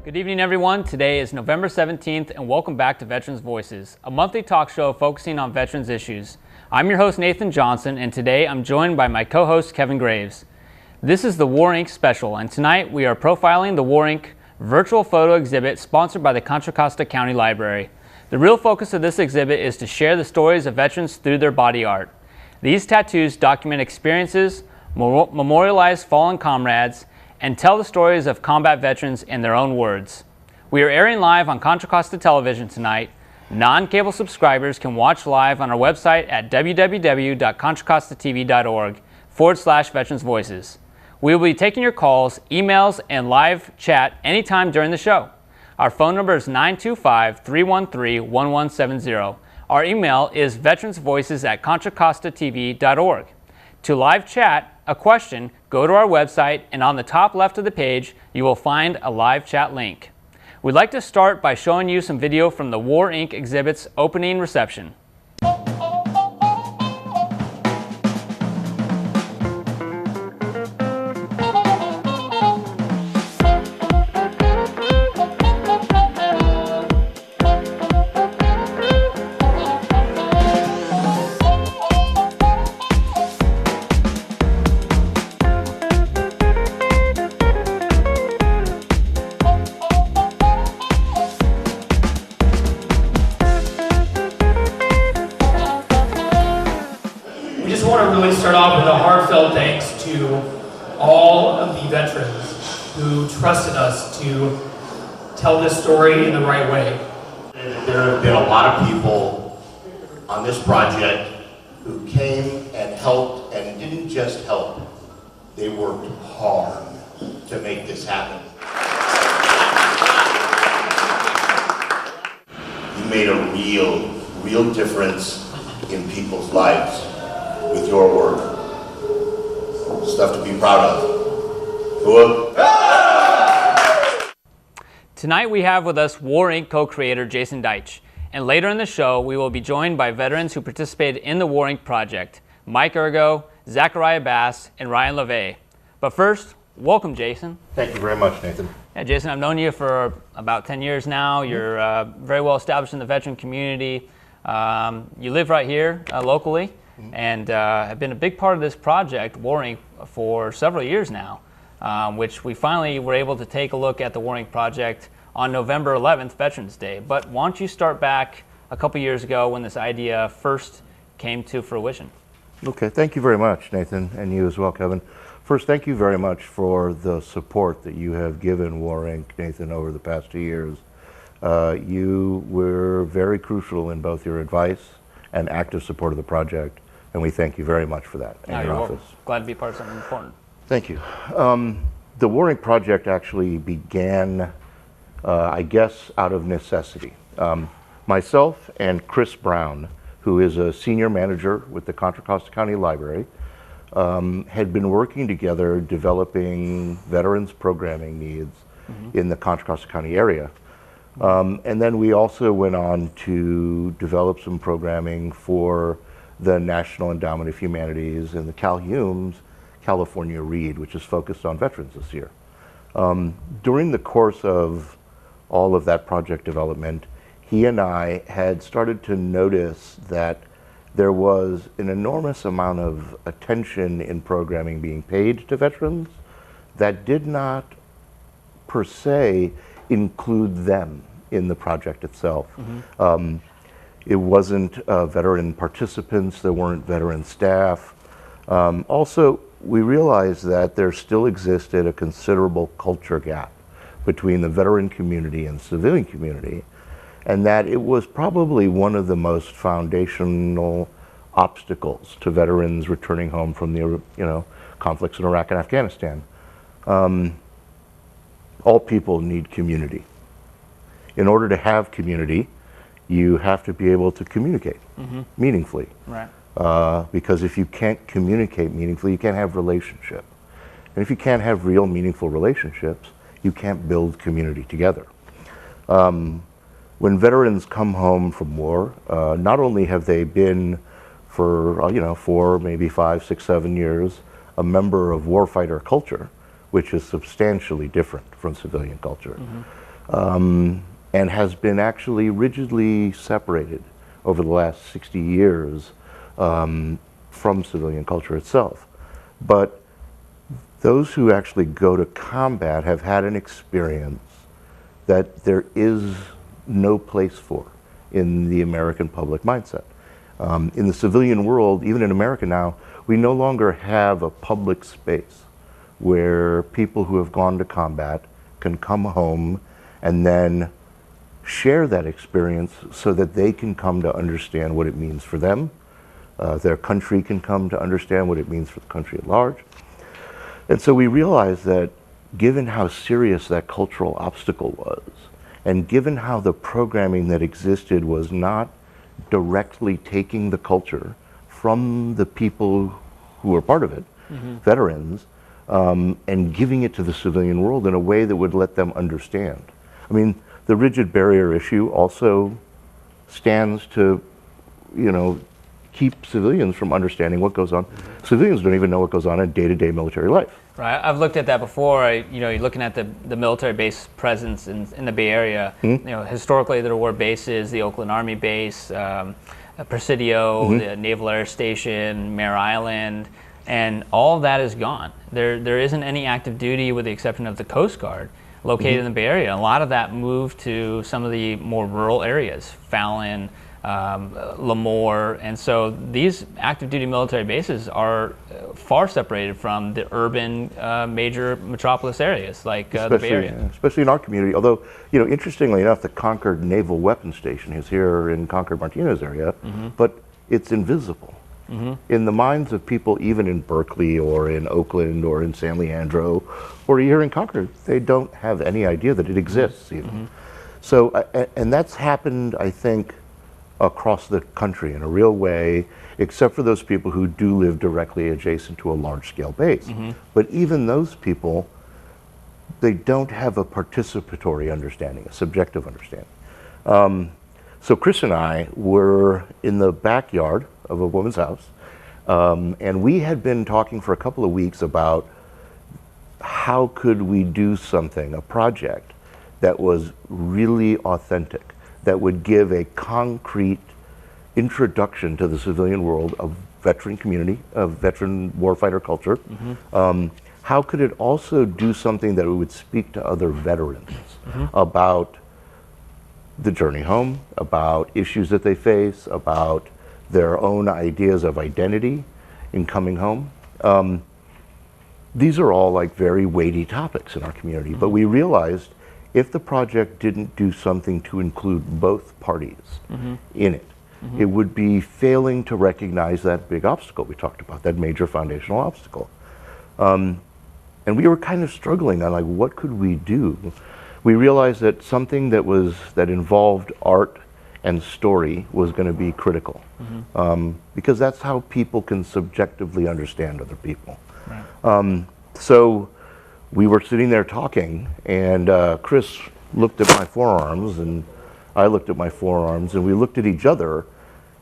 Good evening, everyone. Today is November 17th, and welcome back to Veterans Voices, a monthly talk show focusing on veterans issues. I'm your host, Nathan Johnson, and today I'm joined by my co-host, Kevin Graves. This is the War Inc. special, and tonight we are profiling the War Inc. virtual photo exhibit sponsored by the Contra Costa County Library. The real focus of this exhibit is to share the stories of veterans through their body art. These tattoos document experiences, memorialize fallen comrades, and tell the stories of combat veterans in their own words. We are airing live on Contra Costa Television tonight. Non-cable subscribers can watch live on our website at www.contracostatv.org/Veterans Voices. We will be taking your calls, emails, and live chat anytime during the show. Our phone number is 925-313-1170. Our email is veteransvoices@contracostatv.org. To live chat a question, go to our website, and on the top left of the page, you will find a live chat link. We'd like to start by showing you some video from the War Inc. exhibit's opening reception. Thanks to all of the veterans who trusted us to tell this story in the right way. There have been a lot of people on this project who came and helped, and didn't just help, they worked hard to make this happen. You made a real difference in people's lives with your work. Stuff to be proud of. Tonight we have with us War Inc. co-creator Jason Deitch, and later in the show we will be joined by veterans who participated in the War Inc. project, Mike Ergo, Zachariah Bass, and Ryan LeVay. But first, welcome, Jason. Thank you very much, Nathan. Yeah, Jason, I've known you for about 10 years now. You're very well established in the veteran community. You live right here locally. And have been a big part of this project, War Inc., for several years now, which we finally were able to take a look at the War Inc. project on November 11th, Veterans Day. But why don't you start back a couple years ago when this idea first came to fruition? Okay, thank you very much, Nathan, and you as well, Kevin. First, thank you very much for the support that you have given War Inc., Nathan, over the past 2 years. You were very crucial in both your advice and active support of the project. And we thank you very much for that in your office. Glad to be part of something important. Thank you. The War Inc. project actually began, I guess, out of necessity. Myself and Chris Brown, who is a senior manager with the Contra Costa County Library, had been working together developing veterans programming needs in the Contra Costa County area. And then we also went on to develop some programming for the National Endowment of Humanities and the Cal Hume's California Read, which is focused on veterans this year. During the course of all of that project development, he and I had started to notice that there was an enormous amount of attention in programming being paid to veterans that did not, per se, include them in the project itself. It wasn't veteran participants, there weren't veteran staff. Also, we realized that there still existed a considerable culture gap between the veteran community and civilian community, and that it was probably one of the most foundational obstacles to veterans returning home from the conflicts in Iraq and Afghanistan. All people need community. In order to have community, you have to be able to communicate meaningfully. Right. Because if you can't communicate meaningfully, you can't have relationship. And if you can't have real meaningful relationships, you can't build community together. When veterans come home from war, not only have they been for 4, maybe 5, 6, 7 years a member of warfighter culture, which is substantially different from civilian culture. and has been actually rigidly separated over the last 60 years from civilian culture itself. But those who actually go to combat have had an experience that there is no place for in the American public mindset. In the civilian world, even in America now, we no longer have a public space where people who have gone to combat can come home and then share that experience so that they can come to understand what it means for them. Their country can come to understand what it means for the country at large. And so we realized that given how serious that cultural obstacle was, and given how the programming that existed was not directly taking the culture from the people who were part of it, veterans, and giving it to the civilian world in a way that would let them understand. I mean, the rigid barrier issue also stands to, keep civilians from understanding what goes on. Civilians don't even know what goes on in day-to-day military life. Right, I've looked at that before. You're looking at the military base presence in the Bay Area. Historically there were bases, the Oakland Army Base, Presidio, the Naval Air Station, Mare Island, and all of that is gone. There isn't any active duty with the exception of the Coast Guard located in the Bay Area. A lot of that moved to some of the more rural areas, Fallon, Lemoore, and so these active duty military bases are far separated from the urban major metropolis areas like the Bay Area. Yeah, especially in our community, although, interestingly enough, the Concord Naval Weapons Station is here in Concord-Martinez area, but it's invisible. In the minds of people even in Berkeley or in Oakland or in San Leandro or here in Concord, they don't have any idea that it exists even. So, and that's happened, I think, across the country in a real way, except for those people who do live directly adjacent to a large-scale base. But even those people, they don't have a participatory understanding, a subjective understanding. So Chris and I were in the backyard of a woman's house, and we had been talking for a couple of weeks about how could we do something, a project that was really authentic, that would give a concrete introduction to the civilian world of veteran community, of veteran warfighter culture. How could it also do something that would speak to other veterans about the journey home, about issues that they face, about their own ideas of identity in coming home? These are all like very weighty topics in our community, but we realized if the project didn't do something to include both parties in it, it would be failing to recognize that big obstacle we talked about, that major foundational obstacle. And we were kind of struggling on like, what could we do? We realized that something that involved art and story was going to be critical, because that's how people can subjectively understand other people. So we were sitting there talking, and Chris looked at my forearms, and I looked at my forearms, and we looked at each other,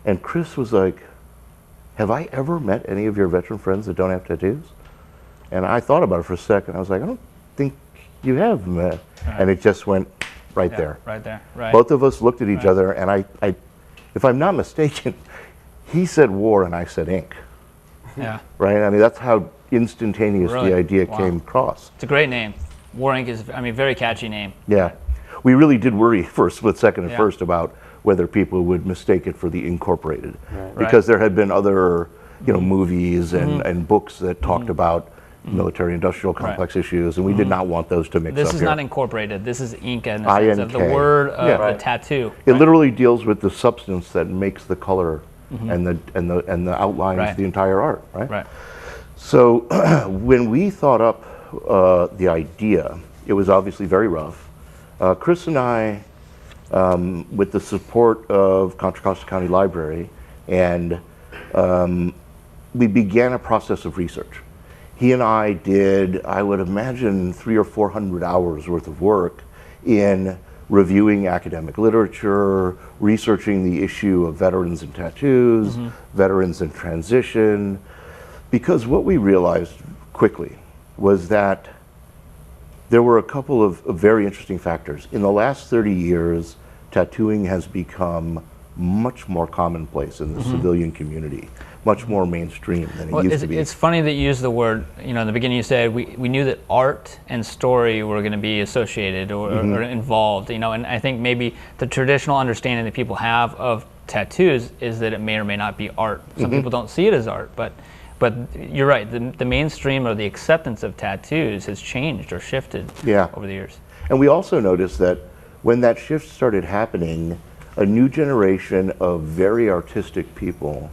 and Chris was like, have I ever met any of your veteran friends that don't have tattoos? And I thought about it for a second. I was like, I don't think you have met. And it just went right there. Right there, right. Both of us looked at each other, and I, if I'm not mistaken, he said war and I said ink. Yeah. Right? I mean, that's how instantaneous the idea came across. It's a great name. War Inc. is, very catchy name. Yeah. We really did worry for a split second at first about whether people would mistake it for the Incorporated. Because there had been other, movies and books that talked about military-industrial complex issues, and we did not want those to mix up here. This is not Incorporated. This is Inca in the sense of the word of the tattoo. It literally deals with the substance that makes the color and the outlines the entire art, right? So when we thought up the idea, it was obviously very rough. Chris and I, with the support of Contra Costa County Library, and we began a process of research. He and I did, I would imagine, 300 or 400 hours worth of work in reviewing academic literature, researching the issue of veterans and tattoos, veterans in transition, because what we realized quickly was that there were a couple of very interesting factors. In the last 30 years, tattooing has become much more commonplace in the civilian community, much more mainstream than it used to be. It's funny that you use the word, in the beginning you said we knew that art and story were going to be associated or involved, and I think maybe the traditional understanding that people have of tattoos is that it may or may not be art. Some people don't see it as art, but you're right, the mainstream or the acceptance of tattoos has changed or shifted over the years. And we also noticed that when that shift started happening, a new generation of very artistic people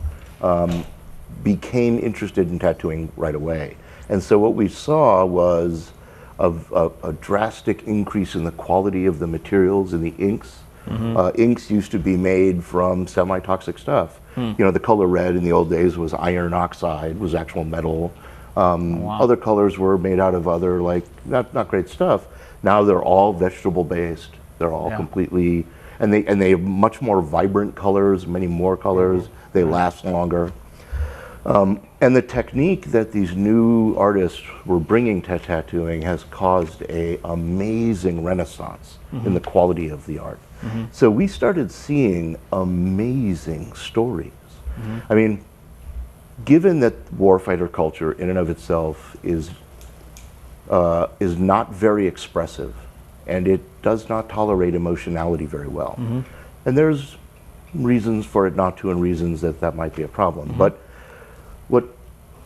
became interested in tattooing right away. And so what we saw was a drastic increase in the quality of the materials and the inks. Inks used to be made from semi-toxic stuff. The color red in the old days was iron oxide, was actual metal. Other colors were made out of other, not great stuff. Now they're all vegetable based. They're all completely, and they have much more vibrant colors, many more colors. They last longer. And the technique that these new artists were bringing to tattooing has caused an amazing renaissance in the quality of the art. So we started seeing amazing stories. I mean, given that warfighter culture in and of itself is not very expressive, and it does not tolerate emotionality very well. And there's reasons for it not to and reasons that might be a problem. But what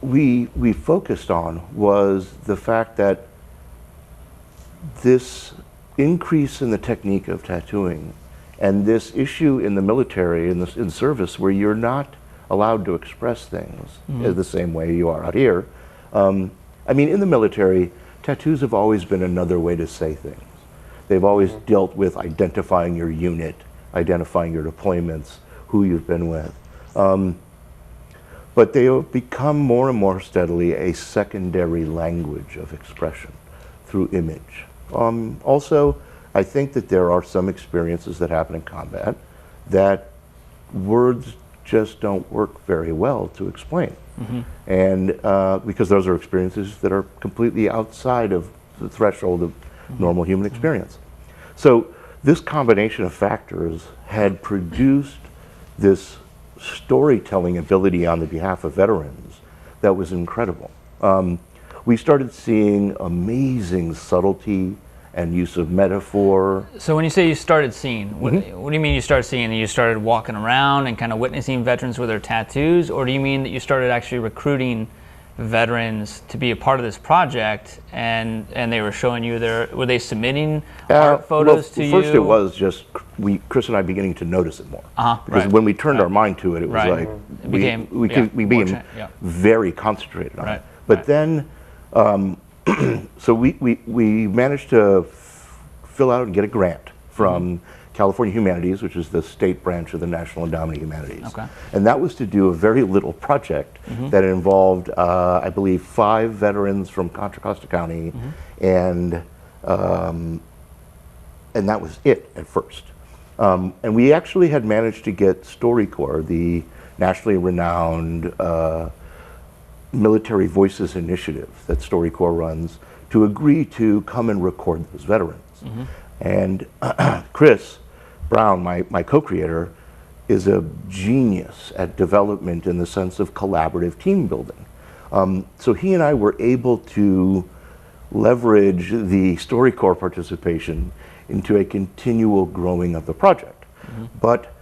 we focused on was the fact that this increase in the technique of tattooing and this issue in the military, in service, where you're not allowed to express things the same way you are out here. I mean, in the military, tattoos have always been another way to say things. They've always dealt with identifying your unit, identifying your deployments, who you've been with. But they have become more and more steadily a secondary language of expression through image. Also, I think that there are some experiences that happen in combat that words just don't work very well to explain. And because those are experiences that are completely outside of the threshold of normal human experience. So this combination of factors had produced this storytelling ability on the behalf of veterans that was incredible. We started seeing amazing subtlety and use of metaphor. So when you say you started seeing, what do you mean you started seeing? You started walking around and kind of witnessing veterans with their tattoos, or do you mean that you started actually recruiting veterans to be a part of this project, and they were showing you were they submitting art photos to you? First it was just Chris and I beginning to notice it more. Because when we turned our mind to it, it was like we became very concentrated on it. But then, so we managed to fill out and get a grant from California Humanities, which is the state branch of the National Endowment of Humanities. And that was to do a very little project that involved, I believe, 5 veterans from Contra, Costa County, and that was it at first. And we actually had managed to get StoryCorps, the nationally renowned Military Voices initiative that StoryCorps runs, to agree to come and record those veterans. And Chris Brown, my co-creator, is a genius at development in the sense of collaborative team building. So he and I were able to leverage the StoryCorps participation into a continual growing of the project. But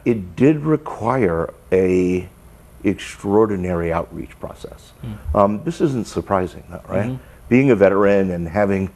it did require a extraordinary outreach process. This isn't surprising, right? Being a veteran and having,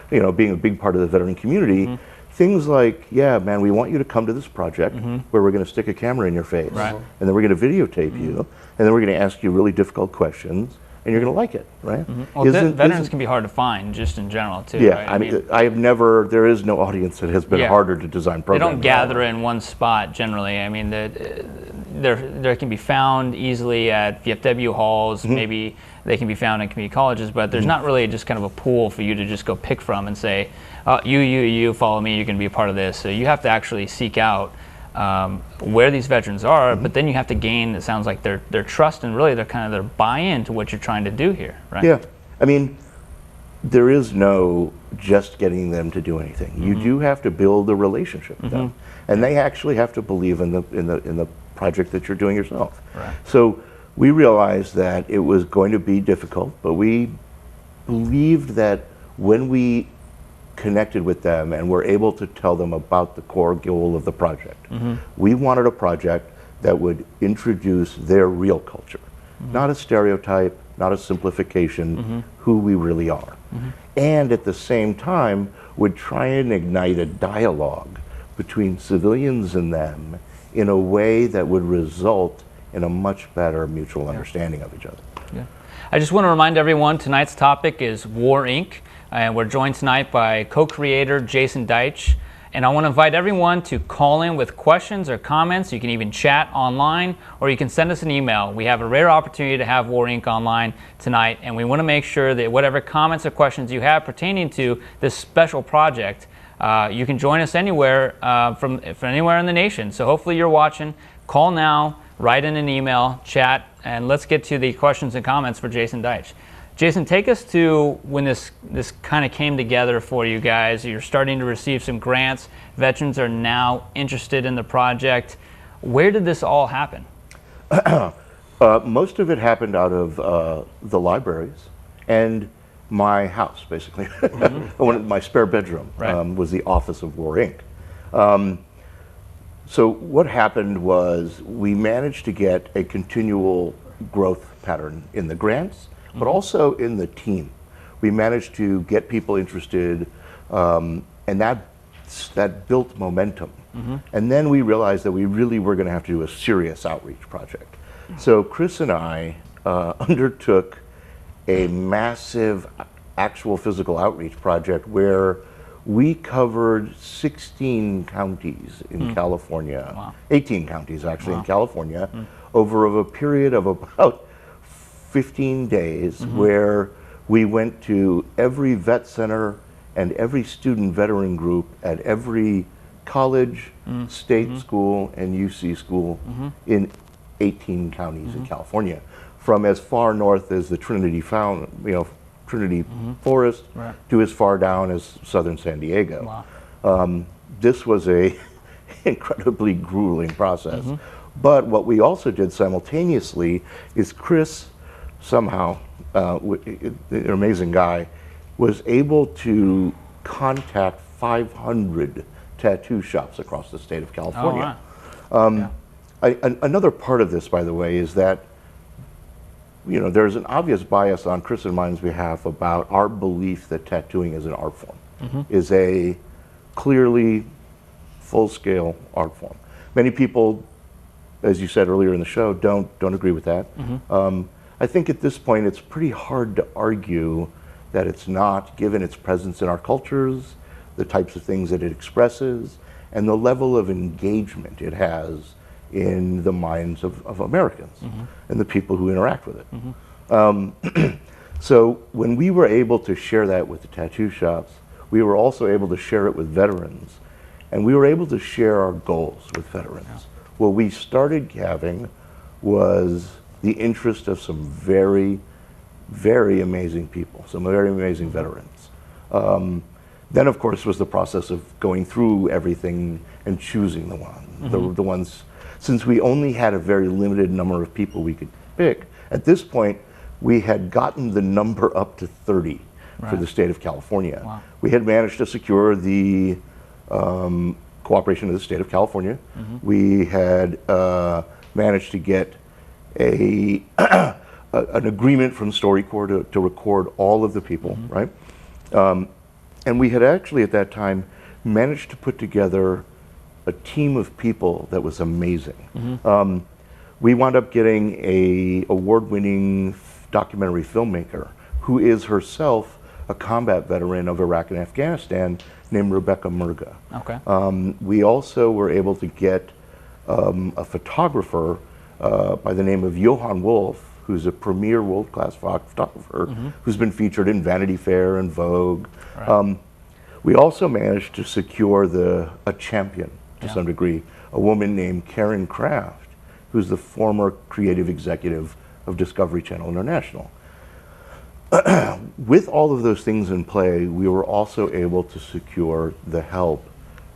being a big part of the veteran community, things like, yeah, man, we want you to come to this project where we're going to stick a camera in your face, and then we're going to videotape you, and then we're going to ask you really difficult questions, and you're going to like it, right? Well, veterans can be hard to find, just in general, too. Yeah, right? I mean, there is no audience that has been harder to design programs. They don't gather in one spot, generally. I mean, they can be found easily at VFW halls, maybe they can be found in community colleges, but there's not really just kind of a pool for you to just go pick from and say, you follow me, you can be a part of this. So you have to actually seek out where these veterans are, but then you have to gain, it sounds like, their trust and really their buy-in to what you're trying to do here, right? Yeah, I mean, there is no just getting them to do anything. You do have to build a relationship with them, and they actually have to believe in the project that you're doing yourself. Right. So we realized that it was going to be difficult, but we believed that when we connected with them and were able to tell them about the core goal of the project, we wanted a project that would introduce their real culture, not a stereotype, not a simplification, who we really are. And at the same time, would try and ignite a dialogue between civilians and them in a way that would result in a much better mutual understanding of each other. Yeah. I just want to remind everyone, tonight's topic is War Inc., and we're joined tonight by co-creator Jason Deitch. And I want to invite everyone to call in with questions or comments. You can even chat online, or you can send us an email. We have a rare opportunity to have War Inc. online tonight, and we want to make sure that whatever comments or questions you have pertaining to this special project, you can join us anywhere from anywhere in the nation. So hopefully you're watching. Call now, write in an email, chat, and let's get to the questions and comments for Jason Deitch. Jason, take us to when this kind of came together for you guys. You're starting to receive some grants. Veterans are now interested in the project. Where did this all happen? Most of it happened out of the libraries and my house, basically. My spare bedroom was the office of War Inc. So what happened was we managed to get a continual growth pattern in the grants, but also in the team. We managed to get people interested, and that built momentum. And then we realized that we really were going to have to do a serious outreach project. So Chris and I undertook a massive actual physical outreach project where we covered 16 counties in California, 18 counties actually in California, over a period of about 15 days, where we went to every vet center and every student veteran group at every college, state school, and UC school in 18 counties in California, from as far north as the Trinity Forest to as far down as southern San Diego. This was a incredibly grueling process. But what we also did simultaneously is Chris somehow, an amazing guy, was able to contact 500 tattoo shops across the state of California. Another part of this, by the way, is that there's an obvious bias on Chris and mine's behalf about our belief that tattooing is an art form, is a clearly full-scale art form. Many people, as you said earlier in the show, don't agree with that. I think at this point it's pretty hard to argue that it's not, given its presence in our cultures, the types of things that it expresses, and the level of engagement it has in the minds of Americans and the people who interact with it. So when we were able to share that with the tattoo shops, we were also able to share it with veterans, and we were able to share our goals with veterans. What we started having was the interest of some very, very amazing people, some very amazing veterans. Then, of course, was the process of going through everything and choosing the ones. Since we only had a very limited number of people we could pick, at this point, we had gotten the number up to 30 for the state of California. We had managed to secure the cooperation of the state of California. We had managed to get an agreement from StoryCorps to record all of the people, right? And we had actually at that time managed to put together a team of people that was amazing. We wound up getting a award-winning documentary filmmaker who is herself a combat veteran of Iraq and Afghanistan named Rebecca Murga. We also were able to get a photographer by the name of Johann Wolf, who's a premier world-class photographer who's been featured in Vanity Fair and Vogue. We also managed to secure a champion to some degree, a woman named Karen Kraft, who's the former creative executive of Discovery Channel International. With all of those things in play, we were also able to secure the help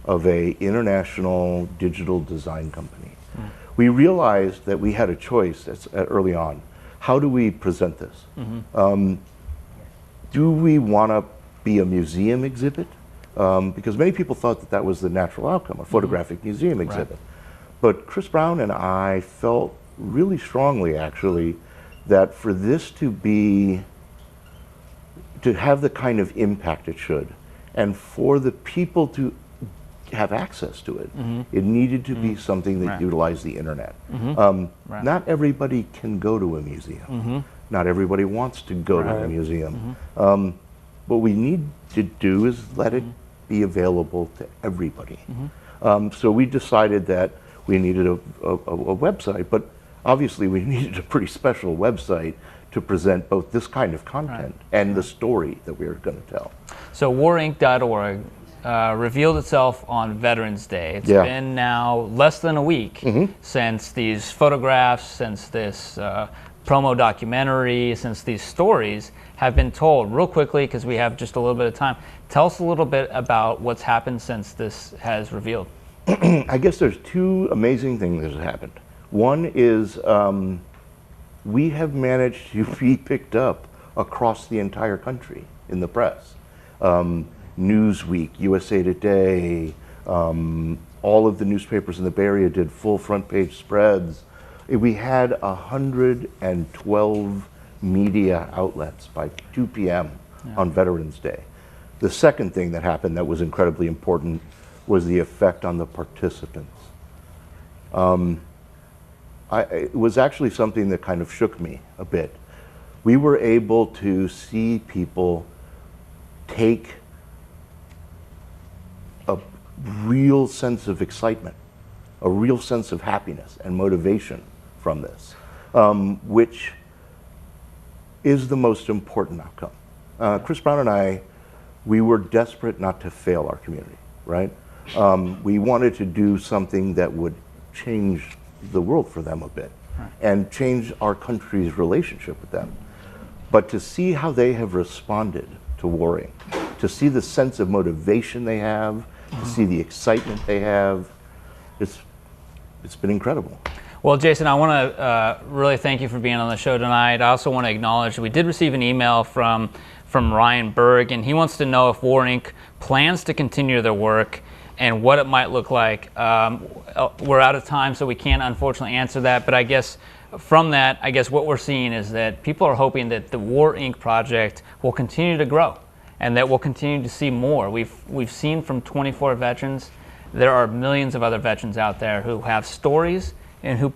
of a international digital design company. We realized that we had a choice early on. How do we present this? Do we want to be a museum exhibit? Because many people thought that that was the natural outcome, a photographic museum exhibit. But Chris Brown and I felt really strongly, actually, that for this to have the kind of impact it should, and for the people to have access to it, it needed to be something that utilized the internet. Not everybody can go to a museum. Not everybody wants to go to a museum. What we need to do is let it be available to everybody. So we decided that we needed a website, but obviously we needed a pretty special website to present both this kind of content and the story that we were going to tell. So warinc.org revealed itself on Veterans Day. It's been now less than a week since these photographs, since this promo documentary, since these stories have been told. Real quickly, because we have just a little bit of time, tell us a little bit about what's happened since this has revealed. I guess there's two amazing things that have happened. One is we have managed to be picked up across the entire country in the press. Newsweek, USA Today, all of the newspapers in the Bay Area did full front page spreads. We had 112 media outlets by 2 p.m. on Veterans Day. The second thing that happened that was incredibly important was the effect on the participants. It was actually something that kind of shook me a bit. We were able to see people take a real sense of excitement, a real sense of happiness and motivation from this, which is the most important outcome. Chris Brown and I, we were desperate not to fail our community, right? We wanted to do something that would change the world for them a bit and change our country's relationship with them. But to see how they have responded to War Inc., to see the sense of motivation they have, to see the excitement they have, it's been incredible. Well, Jason, I want to really thank you for being on the show tonight. I also want to acknowledge we did receive an email from Ryan Berg, and he wants to know if War Inc. plans to continue their work and what it might look like. We're out of time, so we can't unfortunately answer that, but I guess from that, I guess what we're seeing is that people are hoping that the War Inc. project will continue to grow and that we'll continue to see more. We've seen from 24 veterans, there are millions of other veterans out there who have stories and who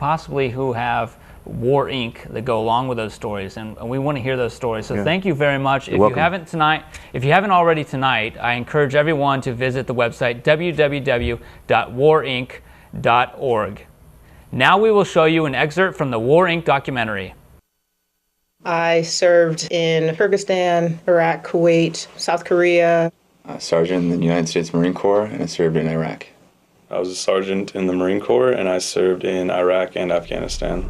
have War Inc. that go along with those stories, and we want to hear those stories. So thank you very much. If you haven't already tonight, I encourage everyone to visit the website www.warinc.org. Now we will show you an excerpt from the War Inc. documentary. I served in Kyrgyzstan, Iraq, Kuwait, South Korea. Sergeant in the United States Marine Corps, and I served in Iraq. I was a sergeant in the Marine Corps, and I served in Iraq and Afghanistan.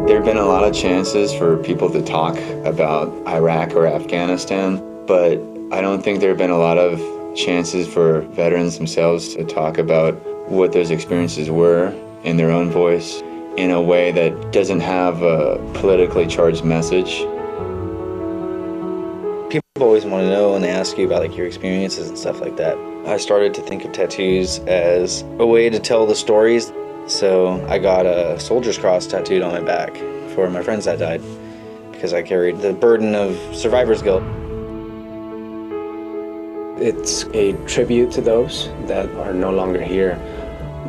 There have been a lot of chances for people to talk about Iraq or Afghanistan, but I don't think there have been a lot of chances for veterans themselves to talk about what those experiences were in their own voice in a way that doesn't have a politically charged message. People always want to know when they ask you about your experiences and stuff like that. I started to think of tattoos as a way to tell the stories. So I got a soldier's cross tattooed on my back for my friends that died because I carried the burden of survivor's guilt. It's a tribute to those that are no longer here,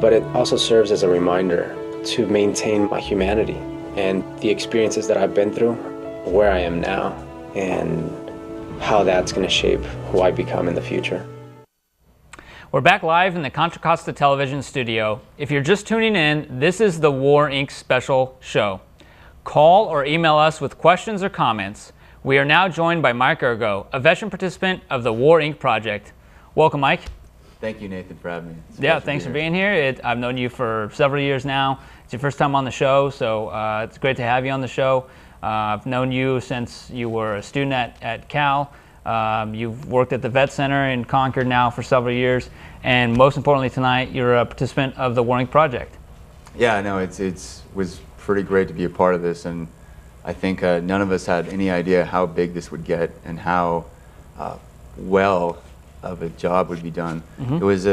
but it also serves as a reminder to maintain my humanity and the experiences that I've been through, where I am now, and how that's going to shape who I become in the future. We're back live in the Contra Costa television studio. If you're just tuning in, this is the War Inc. special show. Call or email us with questions or comments. We are now joined by Mike Ergo, a veteran participant of the War Inc. project. Welcome, Mike. Thank you, Nathan, for having me. Yeah, thanks for being here. I've known you for several years now. It's your first time on the show, so it's great to have you on the show. I've known you since you were a student at Cal. You've worked at the Vet Center in Concord now for several years, and most importantly tonight, you're a participant of the War Inc. project. Yeah, no, it was pretty great to be a part of this, and I think none of us had any idea how big this would get and how well of a job would be done. It was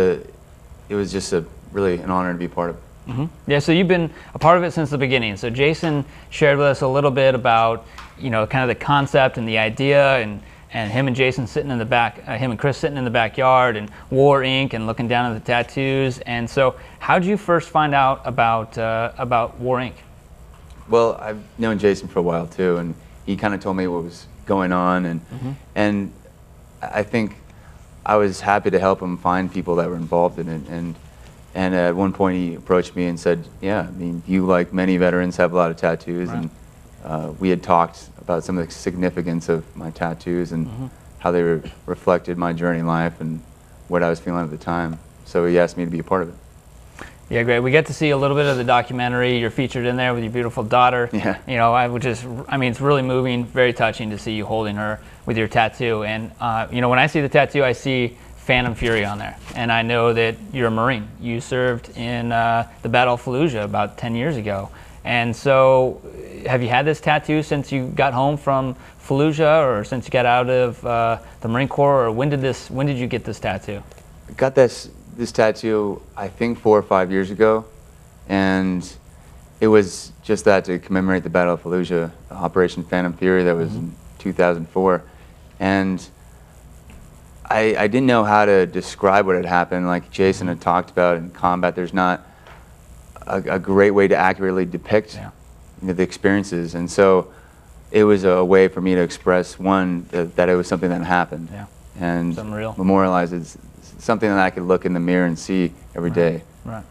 just really an honor to be a part of it. Yeah, so you've been a part of it since the beginning. So Jason shared with us a little bit about, kind of the concept and the idea, and him and Jason sitting in the back, him and Chris sitting in the backyard, and War Inc. and looking down at the tattoos. And so, how did you first find out about War Inc.? Well, I've known Jason for a while too, and he kind of told me what was going on, and I think I was happy to help him find people that were involved in it. And at one point he approached me and said, "Yeah, I mean, you, like many veterans, have a lot of tattoos." Right. And we had talked about some of the significance of my tattoos and how they reflected my journey in life and what I was feeling at the time. So he asked me to be a part of it. Yeah, great. We get to see a little bit of the documentary. You're featured in there with your beautiful daughter. Yeah. It's really moving, very touching to see you holding her with your tattoo. And, when I see the tattoo, I see Phantom Fury on there. And I know that you're a Marine. You served in the Battle of Fallujah about 10 years ago. And so, have you had this tattoo since you got home from Fallujah, or since you got out of the Marine Corps, or when did you get this tattoo? I got this tattoo, I think 4 or 5 years ago, and it was just that, to commemorate the Battle of Fallujah, Operation Phantom Fury, that was in 2004. And I didn't know how to describe what had happened. Like Jason had talked about, in combat, there's not a great way to accurately depict the experiences. And so it was a way for me to express, one, that it was something that happened, and something real. Memorialize it. Something that I could look in the mirror and see every day. Right.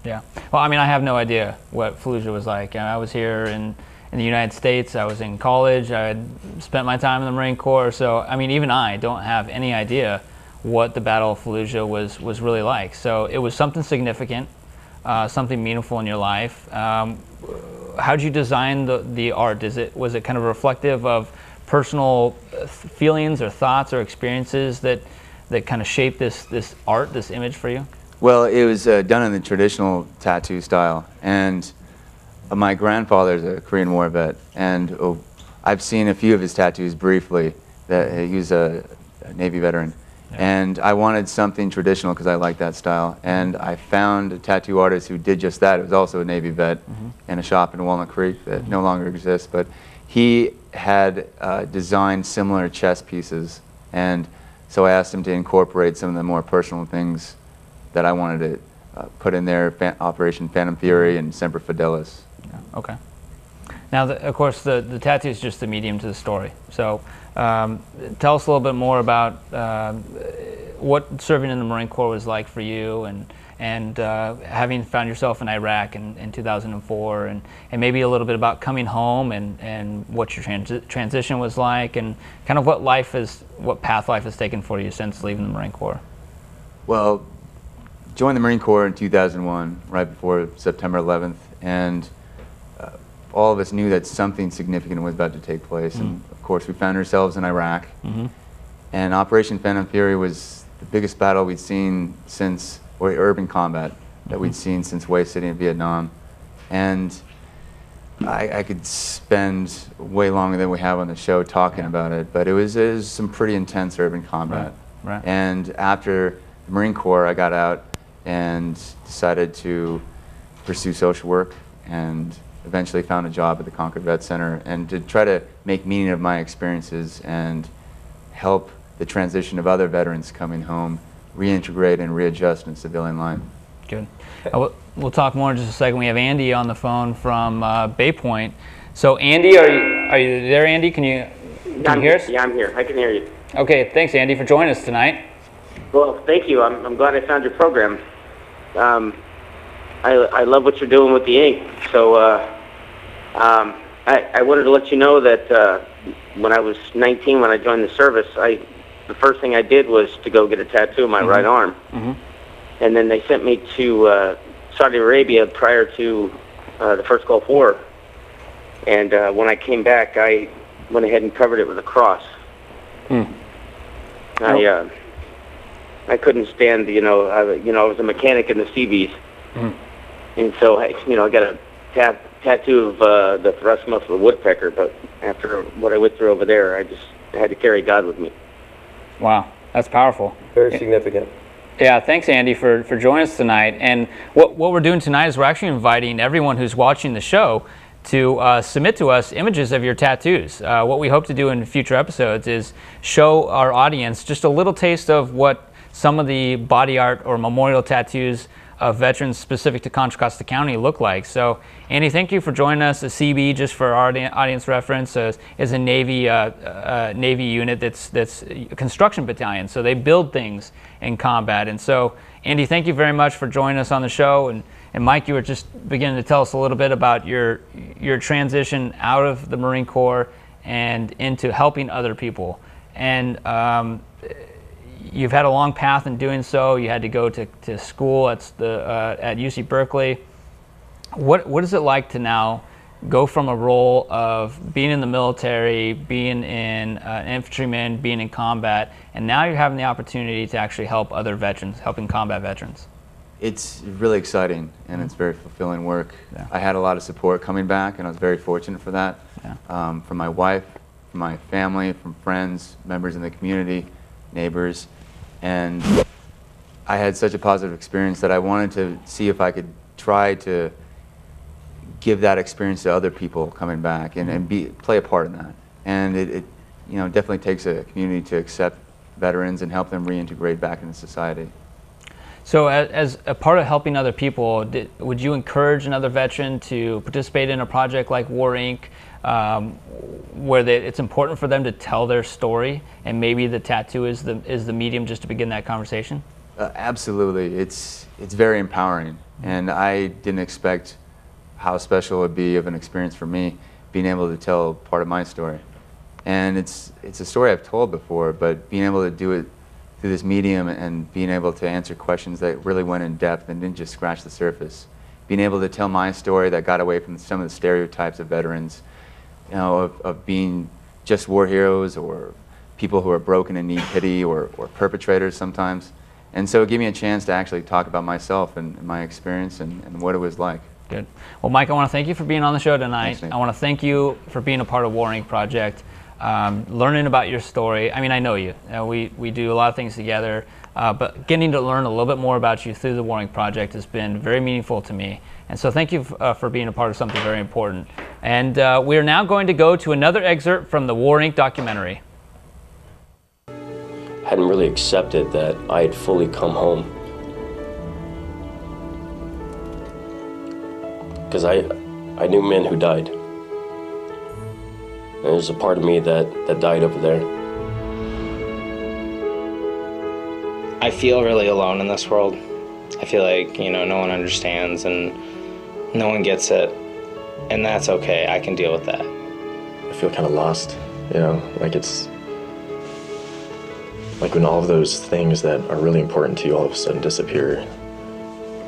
Yeah. Well, I mean, I have no idea what Fallujah was like. I was here in the United States. I was in college. I had spent my time in the Marine Corps. So, I mean, even I don't have any idea what the Battle of Fallujah was really like. So it was something significant, something meaningful in your life. How did you design the art? Was it kind of reflective of personal feelings or thoughts or experiences that kind of shaped this art, this image for you? Well, it was done in the traditional tattoo style, and my grandfather's a Korean War vet, and I've seen a few of his tattoos briefly. That he was a Navy veteran, and I wanted something traditional because I like that style, and I found a tattoo artist who did just that. It was also a Navy vet in a shop in Walnut Creek that no longer exists, but he had designed similar chess pieces, and so I asked him to incorporate some of the more personal things that I wanted to put in there, Operation Phantom Fury and Semper Fidelis. Yeah. Okay. Now, of course, the tattoo is just the medium to the story. So tell us a little bit more about what serving in the Marine Corps was like for you, and having found yourself in Iraq in 2004, and maybe a little bit about coming home and what your transition was like, and kind of what path life has taken for you since leaving the Marine Corps. Well, joined the Marine Corps in 2001, right before September 11th, and all of us knew that something significant was about to take place. And of course, we found ourselves in Iraq, and Operation Phantom Fury was the biggest battle we'd seen since, or urban combat that we'd seen since Way City in Vietnam. And I could spend way longer than we have on the show talking about it, but it was some pretty intense urban combat. Right. And after the Marine Corps, I got out and decided to pursue social work, and eventually found a job at the Concord Vet Center, and to try to make meaning of my experiences and help the transition of other veterans coming home reintegrate and readjust in civilian life. Good. We'll talk more in just a second. We have Andy on the phone from Bay Point. So Andy, are you there, Andy? Can you hear us? Yeah, I'm here. I can hear you. Okay, thanks, Andy, for joining us tonight. Well, thank you. I'm glad I found your program. I love what you're doing with the ink. So I wanted to let you know that when I was 19, when I joined the service, the first thing I did was to go get a tattoo on my right arm. And then they sent me to Saudi Arabia prior to the first Gulf War. And when I came back, I went ahead and covered it with a cross. I couldn't stand, I was a mechanic in the Seabees. And so, I got a tattoo of the thrust muscle of the woodpecker, but after what I went through over there, I just had to carry God with me. Wow, that's powerful. Very significant. Yeah, thanks, Andy, for joining us tonight. And what we're doing tonight is we're actually inviting everyone who's watching the show to submit to us images of your tattoos. What we hope to do in future episodes is show our audience just a little taste of what some of the body art or memorial tattoos of veterans specific to Contra Costa County look like. So, Andy, thank you for joining us. A CB, just for our audience reference, is a Navy unit that's a construction battalion. So they build things in combat. And so, Andy, thank you very much for joining us on the show. And Mike, you were just beginning to tell us a little bit about your transition out of the Marine Corps and into helping other people. And you've had a long path in doing so. You had to go to school at UC Berkeley. What is it like to now go from a role of being in the military, being in infantryman, being in combat, and now you're having the opportunity to actually help other veterans, helping combat veterans? It's really exciting, and it's very fulfilling work. Yeah. I had a lot of support coming back, and I was very fortunate for that. Yeah. From my wife, from my family, from friends, members in the community, neighbors, and I had such a positive experience that I wanted to see if I could try to give that experience to other people coming back and play a part in that. And it definitely takes a community to accept veterans and help them reintegrate back into society. So as a part of helping other people, would you encourage another veteran to participate in a project like War Inc., where it's important for them to tell their story, and maybe the tattoo is the medium just to begin that conversation? Absolutely. It's very empowering, and I didn't expect how special it would be of an experience for me being able to tell part of my story. And it's a story I've told before, but being able to do it through this medium and being able to answer questions that really went in depth and didn't just scratch the surface. Being able to tell my story that got away from some of the stereotypes of veterans, of being just war heroes or people who are broken and need pity or perpetrators sometimes. And so it gave me a chance to actually talk about myself and my experience and what it was like. Good. Well, Mike, I want to thank you for being on the show tonight. Thanks, Nate. I want to thank you for being a part of War Inc. Project, learning about your story. I mean, I know you. We do a lot of things together, but getting to learn a little bit more about you through the War Inc. Project has been very meaningful to me. And so thank you for being a part of something very important. And we are now going to go to another excerpt from the War Inc. documentary. Hadn't really accepted that I had fully come home. Because I knew men who died. And there's a part of me that died over there. I feel really alone in this world. I feel like, no one understands and no one gets it. And that's okay, I can deal with that. I feel kind of lost, like it's like when all of those things that are really important to you all of a sudden disappear.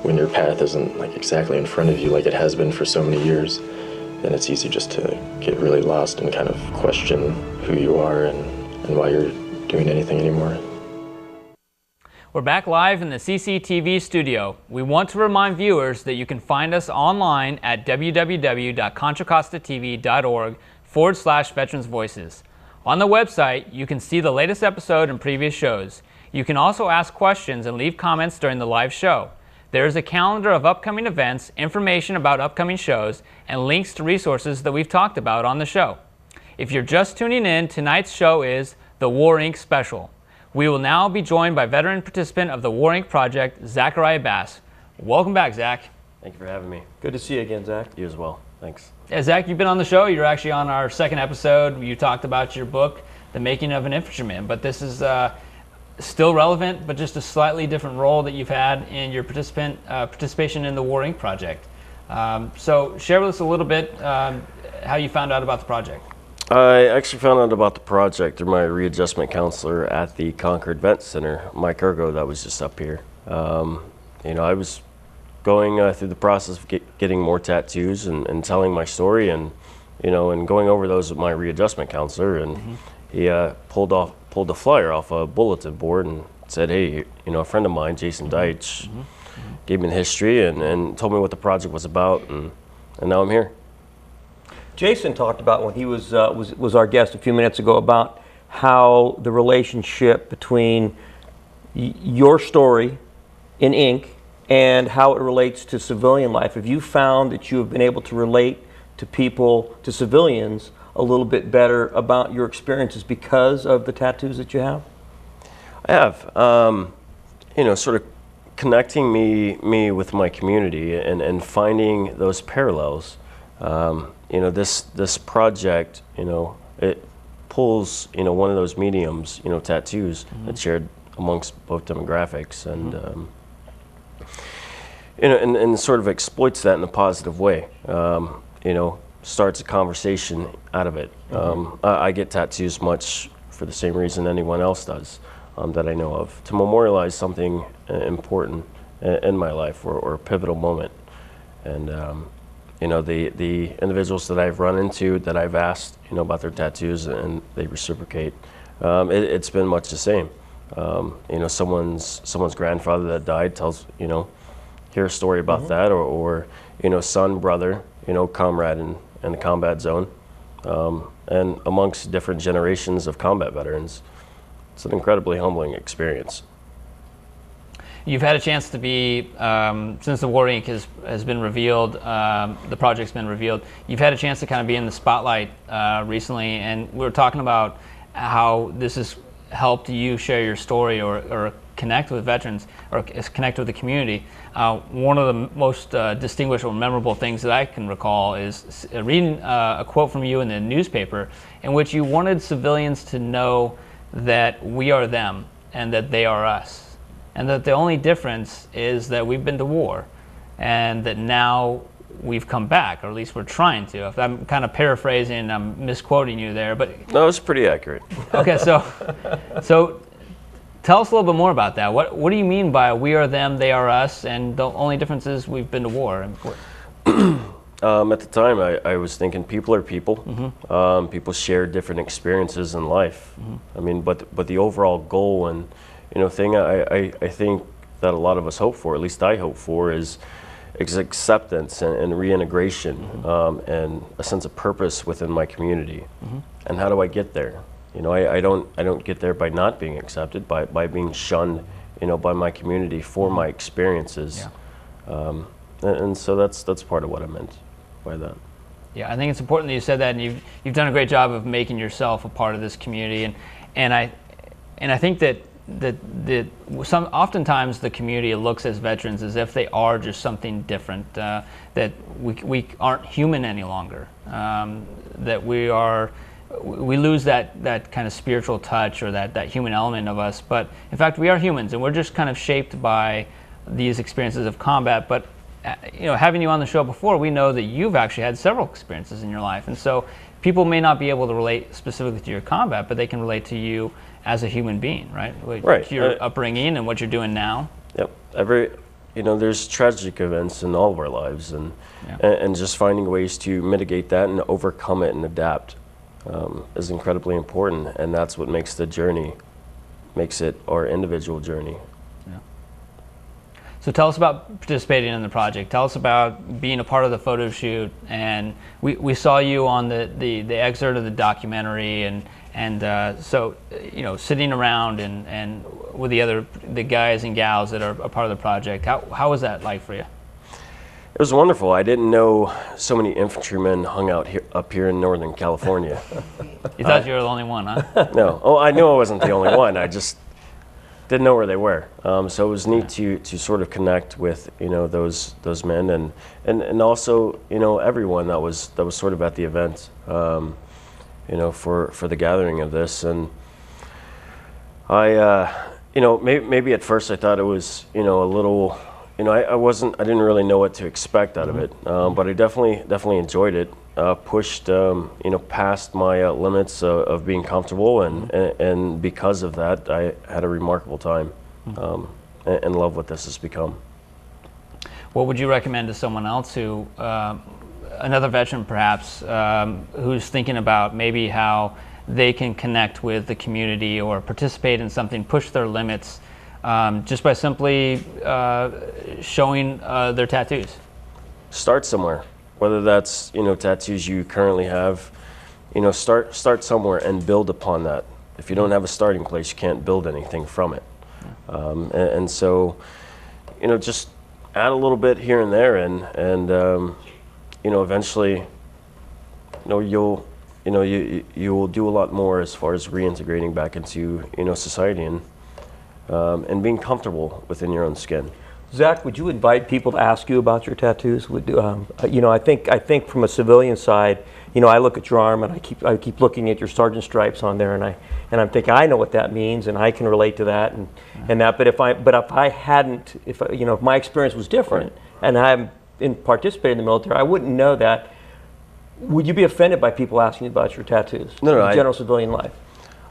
When your path isn't like exactly in front of you like it has been for so many years, then it's easy just to get really lost and kind of question who you are and why you're doing anything anymore. We're back live in the CCTV studio. We want to remind viewers that you can find us online at www.contracostatv.org/Veterans Voices. On the website, you can see the latest episode and previous shows. You can also ask questions and leave comments during the live show. There is a calendar of upcoming events, information about upcoming shows, and links to resources that we've talked about on the show. If you're just tuning in, tonight's show is the War Inc. Special. We will now be joined by veteran participant of the War Inc. Project, Zachariah Bass. Welcome back, Zach. Thank you for having me. Good to see you again, Zach. You as well. Thanks. Yeah, Zach, you've been on the show. You're actually on our second episode. You talked about your book, The Making of an Infantryman, but this is still relevant, but just a slightly different role that you've had in your participation in the War Inc. Project. So share with us a little bit how you found out about the project. I actually found out about the project through my readjustment counselor at the Concord Event Center, Mike Ergo, that was just up here. I was going through the process of getting more tattoos and telling my story, and and going over those with my readjustment counselor, and he pulled a flyer off a bulletin board and said, hey, a friend of mine, Jason Deitch, gave me the history and told me what the project was about, and now I'm here. Jason talked about when he was our guest a few minutes ago about how the relationship between your story in ink and how it relates to civilian life. Have you found that you have been able to relate to people, to civilians, a little bit better about your experiences because of the tattoos that you have? I have. Sort of connecting me with my community and finding those parallels. This project, it pulls, one of those mediums, tattoos that's shared amongst both demographics, and and sort of exploits that in a positive way. Starts a conversation out of it. I get tattoos much for the same reason anyone else does, that I know of, to memorialize something important in my life, or a pivotal moment. And the individuals that I've run into, that I've asked about their tattoos, and they reciprocate, it's been much the same. Someone's grandfather that died tells, hear a story about that, or son, brother, comrade in the combat zone, and amongst different generations of combat veterans. It's an incredibly humbling experience. You've had a chance to be, since the War Ink has been revealed, the project's been revealed, you've had a chance to kind of be in the spotlight recently, and we were talking about how this has helped you share your story or connect with veterans, or connect with the community. One of the most distinguished or memorable things that I can recall is reading a quote from you in the newspaper in which you wanted civilians to know that we are them and that they are us, and that the only difference is that we've been to war and that now we've come back, or at least we're trying to. If I'm kind of paraphrasing, I'm misquoting you there, but no, it's pretty accurate. Okay, so tell us a little bit more about that. What do you mean by we are them, they are us, and the only difference is we've been to war? At the time, I was thinking people are people. People share different experiences in life. I mean, but the overall goal and thing I think that a lot of us hope for, at least I hope for, is acceptance and reintegration, and a sense of purpose within my community. And how do I get there? I don't get there by not being accepted, by being shunned, by my community for my experiences. And so that's part of what I meant by that. Yeah, I think it's important that you said that, and you've done a great job of making yourself a part of this community, and I think that oftentimes the community looks as veterans as if they are just something different, that we aren't human any longer, that we lose that kind of spiritual touch, or that human element of us. But in fact, we are humans, and we're just kind of shaped by these experiences of combat. But having you on the show before, we know that you've actually had several experiences in your life, and so people may not be able to relate specifically to your combat, but they can relate to you as a human being, right? Right. Your upbringing and what you're doing now. Yep. There's tragic events in all of our lives, and just finding ways to mitigate that and overcome it and adapt is incredibly important, and that's what makes it our individual journey. Yeah. So tell us about participating in the project. Tell us about being a part of the photo shoot, and we saw you on the excerpt of the documentary, and so sitting around and with the guys and gals that are a part of the project. How was that like for you? It was wonderful. I didn't know so many infantrymen hung out up here in Northern California. You thought you were the only one, huh? No. Oh, I knew I wasn't the only one. I just didn't know where they were. So it was neat to sort of connect with those men and also everyone that was sort of at the event. For the gathering of this, and I maybe at first I thought it was a little I didn't really know what to expect out of it, but I definitely enjoyed it. pushed past my limits of being comfortable, and because of that, I had a remarkable time, and love what this has become. What would you recommend to someone else who, another veteran perhaps, who's thinking about maybe how they can connect with the community or participate in something, push their limits, just by simply showing their tattoos? Start somewhere, whether that's tattoos you currently have. Start somewhere and build upon that. If you don't have a starting place, you can't build anything from it. And so, just add a little bit here and there, and eventually, you will do a lot more as far as reintegrating back into society and being comfortable within your own skin. Zach, would you invite people to ask you about your tattoos? I think from a civilian side, I look at your arm and I keep looking at your sergeant stripes on there, and I'm thinking I know what that means and I can relate to that and that. But if I hadn't, if my experience was different and I haven't participated in the military, I wouldn't know that. Would you be offended by people asking you about your tattoos? No, in general civilian life.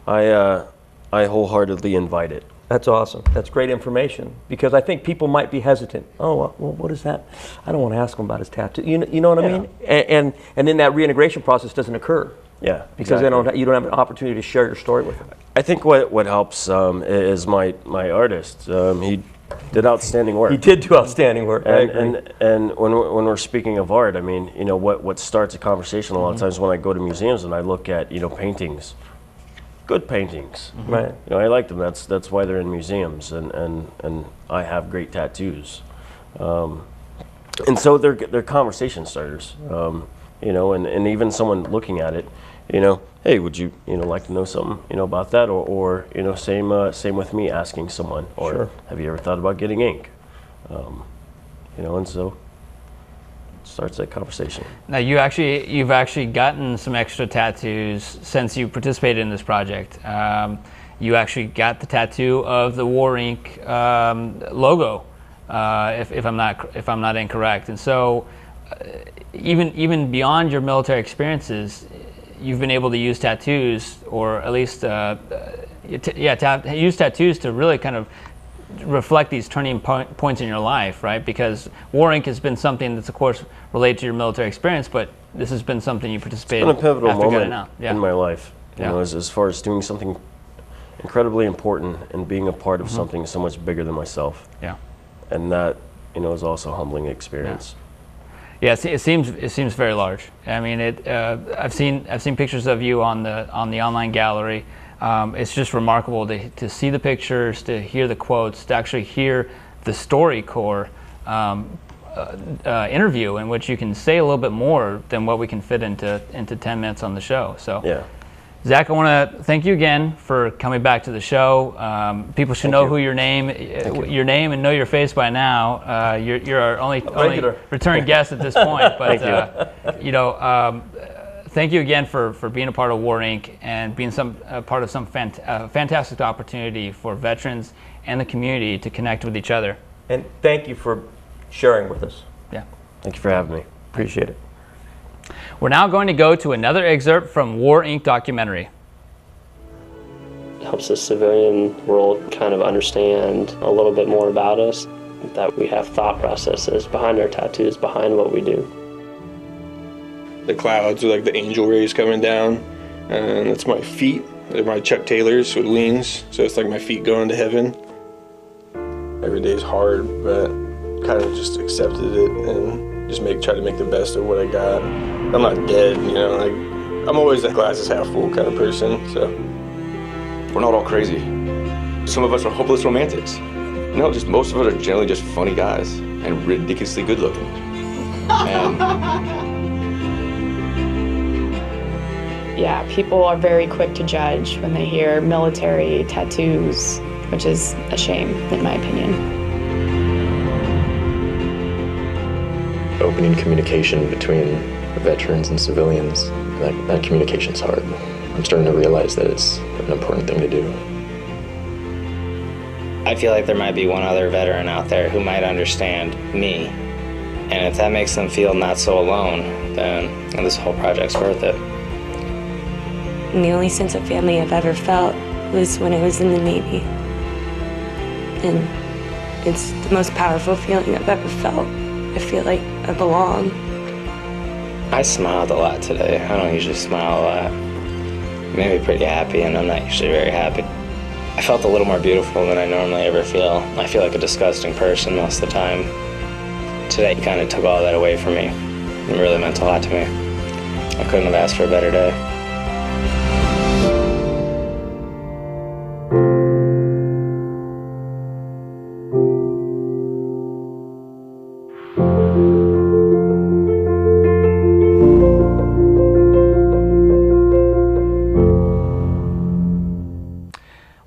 I wholeheartedly invite it. That's awesome. That's great information, because I think people might be hesitant. Oh, well, what is that? I don't want to ask him about his tattoo. You know what I mean? And then that reintegration process doesn't occur. Yeah, because exactly. you don't have an opportunity to share your story with them. I think what helps is my artist. He did outstanding work. He did do outstanding work. And when we're speaking of art, I mean, what starts a conversation a lot of times when I go to museums and I look at paintings. Good paintings, right? I like them. That's why they're in museums, and I have great tattoos, and so they're conversation starters, and even someone looking at it, hey, would you like to know something about that, or same with me asking someone, or sure. Have you ever thought about getting ink, and so. Starts that conversation. Now you've actually gotten some extra tattoos since you participated in this project. You actually got the tattoo of the War Inc. Logo, if I'm not incorrect. And so, even beyond your military experiences, you've been able to use tattoos, or at least use tattoos to really kind of reflect these turning points in your life, right? Because War Inc. has been something that's, of course, related to your military experience, but this has been something you participated in. It's been a pivotal moment Yeah. in my life, as far as doing something incredibly important and being a part of something so much bigger than myself. Yeah. And that, is also a humbling experience. Yeah, it seems very large. I mean, I've seen pictures of you on the online gallery. It's just remarkable to see the pictures, to hear the quotes, to actually hear the StoryCorps interview, in which you can say a little bit more than what we can fit into 10 minutes on the show. So, yeah. Zach, I want to thank you again for coming back to the show. People should know who your name and know your face by now. You're our only returning guest at this point. But thank you again for being a part of War Inc. and being a part of some fantastic opportunity for veterans and the community to connect with each other. And thank you for sharing with us. Yeah. Thank you for having me. Appreciate it. We're now going to go to another excerpt from War Inc. documentary. It helps the civilian world kind of understand a little bit more about us, that we have thought processes behind our tattoos, behind what we do. The clouds are like the angel rays coming down, and it's my feet. They're my Chuck Taylors with wings, so it's like my feet going to heaven. Every day is hard, but kind of just accepted it and just try to make the best of what I got. I'm not dead, I'm always a glasses half full kind of person, so. We're not all crazy. Some of us are hopeless romantics. No, just most of us are generally just funny guys and ridiculously good looking. And yeah, people are very quick to judge when they hear military tattoos, which is a shame, in my opinion. Opening communication between veterans and civilians, that communication's hard. I'm starting to realize that it's an important thing to do. I feel like there might be one other veteran out there who might understand me And if that makes them feel not so alone, then this whole project's worth it. And the only sense of family I've ever felt was when I was in the Navy. And it's the most powerful feeling I've ever felt. I feel like I belong. I smiled a lot today. I don't usually smile a lot. It made me pretty happy, and I'm not usually very happy. I felt a little more beautiful than I normally ever feel. I feel like a disgusting person most of the time. Today kind of took all that away from me. It really meant a lot to me. I couldn't have asked for a better day.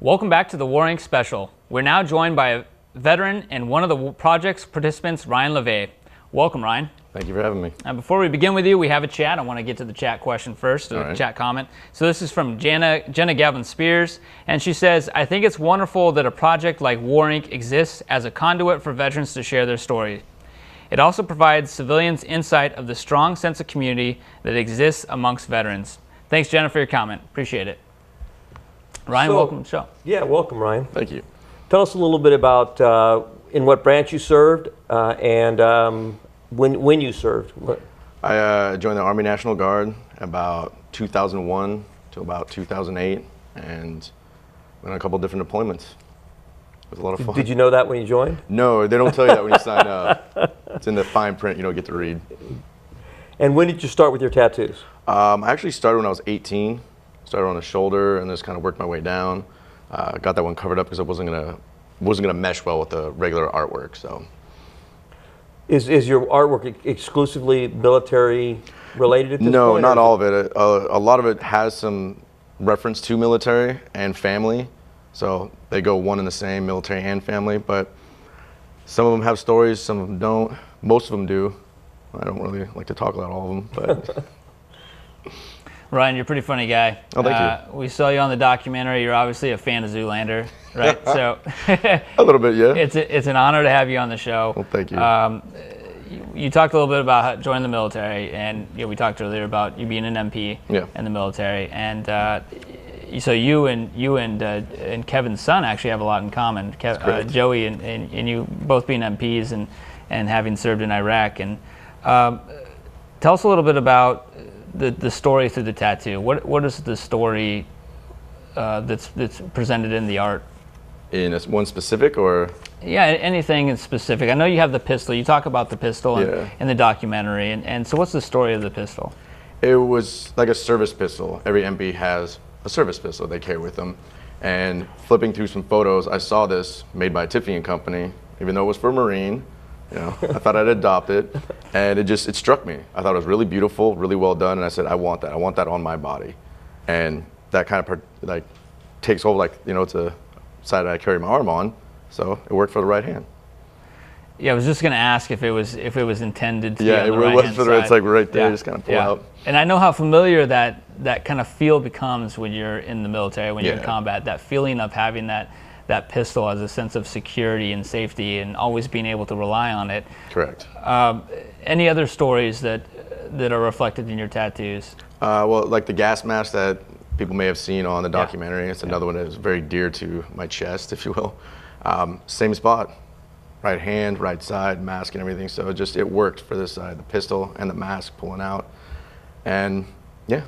Welcome back to the War Inc. special. We're now joined by a veteran and one of the project's participants, Ryan LeVay. Welcome, Ryan. Thank you for having me. Before we begin with you, we have a chat. I want to get to the chat question first, the chat comment. So this is from Jenna Gavin Spears, and she says, I think it's wonderful that a project like War Inc. exists as a conduit for veterans to share their story. It also provides civilians insight of the strong sense of community that exists amongst veterans. Thanks, Jenna, for your comment. Appreciate it. Ryan, welcome to the show. Yeah, welcome, Ryan. Thank you. Tell us a little bit about in what branch you served and when you served. I joined the Army National Guard about 2001 to about 2008, and went on a couple different deployments. It was a lot of fun. Did you know that when you joined? No, they don't tell you that when you sign up. It's in the fine print. You don't get to read. And when did you start with your tattoos? I actually started when I was 18. Started on the shoulder and just kind of worked my way down. Got that one covered up because it wasn't gonna mesh well with the regular artwork. So, is your artwork exclusively military related at this point? No, not all of it. A lot of it has some reference to military and family. So they go one and the same, military and family. But some of them have stories, some of them don't. Most of them do. I don't really like to talk about all of them, but. Ryan, you're a pretty funny guy. Oh, thank you. We saw you on the documentary. You're obviously a fan of Zoolander, right? So a little bit, yeah. It's an honor to have you on the show. Well, thank you. You talked a little bit about how joining the military, and we talked earlier about you being an MP in the military, and so you and Kevin's son actually have a lot in common. Joey and you both being MPs and having served in Iraq. And tell us a little bit about the story through the tattoo. What is the story that's presented in the art? In one specific, or? Yeah, anything in specific. I know you have the pistol. You talk about the pistol in the documentary. And so what's the story of the pistol? It was like a service pistol. Every MP has a service pistol they carry with them. And flipping through some photos, I saw this made by Tiffany & Company, even though it was for a Marine. I thought I'd adopt it, and it struck me. I thought it was really beautiful, really well done, and I said, I want that. I want that on my body. And that kind of takes over, it's a side that I carry my arm on, so it worked for the right hand. Yeah, I was just going to ask if it was intended to be on the right hand. Yeah, it was for the it's like right there, just kind of pull out. And I know how familiar that kind of feel becomes when you're in the military, when you're in combat. That feeling of having that pistol as a sense of security and safety and always being able to rely on it. Correct. Any other stories that are reflected in your tattoos? Well, like the gas mask that people may have seen on the documentary. It's another one that is very dear to my chest, if you will. Same spot, right hand, right side, mask and everything. So it worked for this side, the pistol and the mask pulling out. And yeah.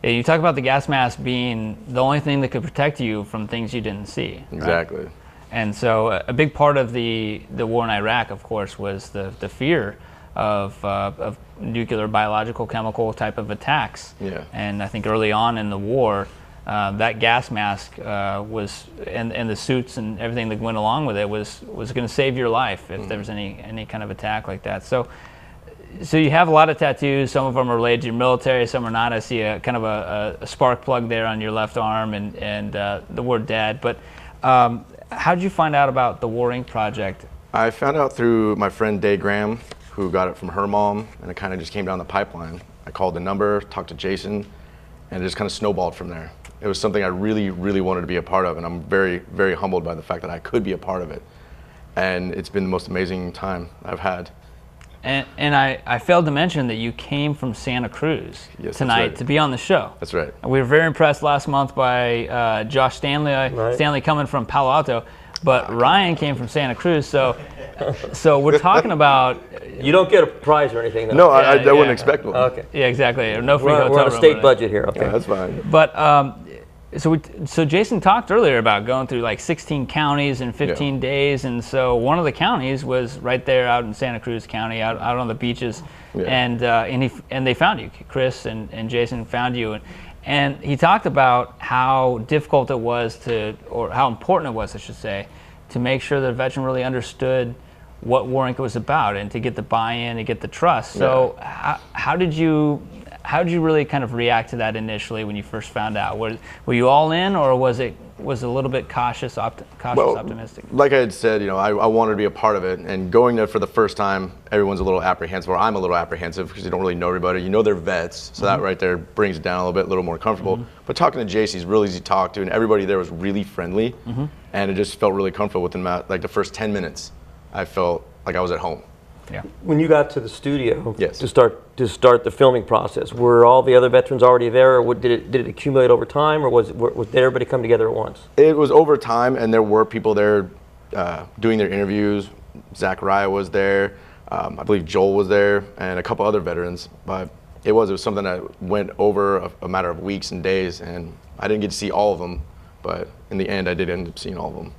Yeah, you talk about the gas mask being the only thing that could protect you from things you didn't see. Exactly. Right? And so a big part of the war in Iraq, of course, was the fear of nuclear, biological, chemical type of attacks. Yeah. And I think early on in the war, that gas mask was, and the suits and everything that went along with it was going to save your life if there was any kind of attack like that. So you have a lot of tattoos. Some of them are related to your military, some are not. I see a kind of a spark plug there on your left arm and the word dad. But how did you find out about the War Inc. project? I found out through my friend Day Graham, who got it from her mom, and it kind of just came down the pipeline. I called the number, talked to Jason, and it just kind of snowballed from there. It was something I really, really wanted to be a part of, and I'm very, very humbled by the fact that I could be a part of it. And it's been the most amazing time I've had. And I failed to mention that you came from Santa Cruz tonight to be on the show. That's right. We were very impressed last month by Josh Stanley coming from Palo Alto, but Ryan came from Santa Cruz. So we're talking about. You don't get a prize or anything, though. No, I wouldn't expect one. Okay. Yeah, exactly. No free hotel We're on a room state budget here. Okay, yeah, that's fine. But so Jason talked earlier about going through like 16 counties in 15 days, and so one of the counties was right there out in Santa Cruz County, out on the beaches, and they found you. Chris and Jason found you, and he talked about how difficult it was or how important it was, I should say, to make sure that a veteran really understood what Warink was about and to get the buy-in and get the trust. So how did you really kind of react to that initially when you first found out? Were you all in, or was it a little bit cautious, optimistic? Like I had said, I wanted to be a part of it, and going there for the first time, everyone's a little apprehensive, or I'm a little apprehensive because you don't really know everybody. You know they're vets, so that right there brings it down a little bit, a little more comfortable. But talking to JC, he's really easy to talk to, and everybody there was really friendly, and it just felt really comfortable within like the first 10 minutes. I felt like I was at home. Yeah. When you got to the studio to start the filming process, were all the other veterans already there, or did it accumulate over time, or did everybody come together at once? It was over time, and there were people there doing their interviews. Zachariah was there, I believe Joel was there, and a couple other veterans. But it was something that went over a matter of weeks and days, and I didn't get to see all of them, but in the end, I did end up seeing all of them.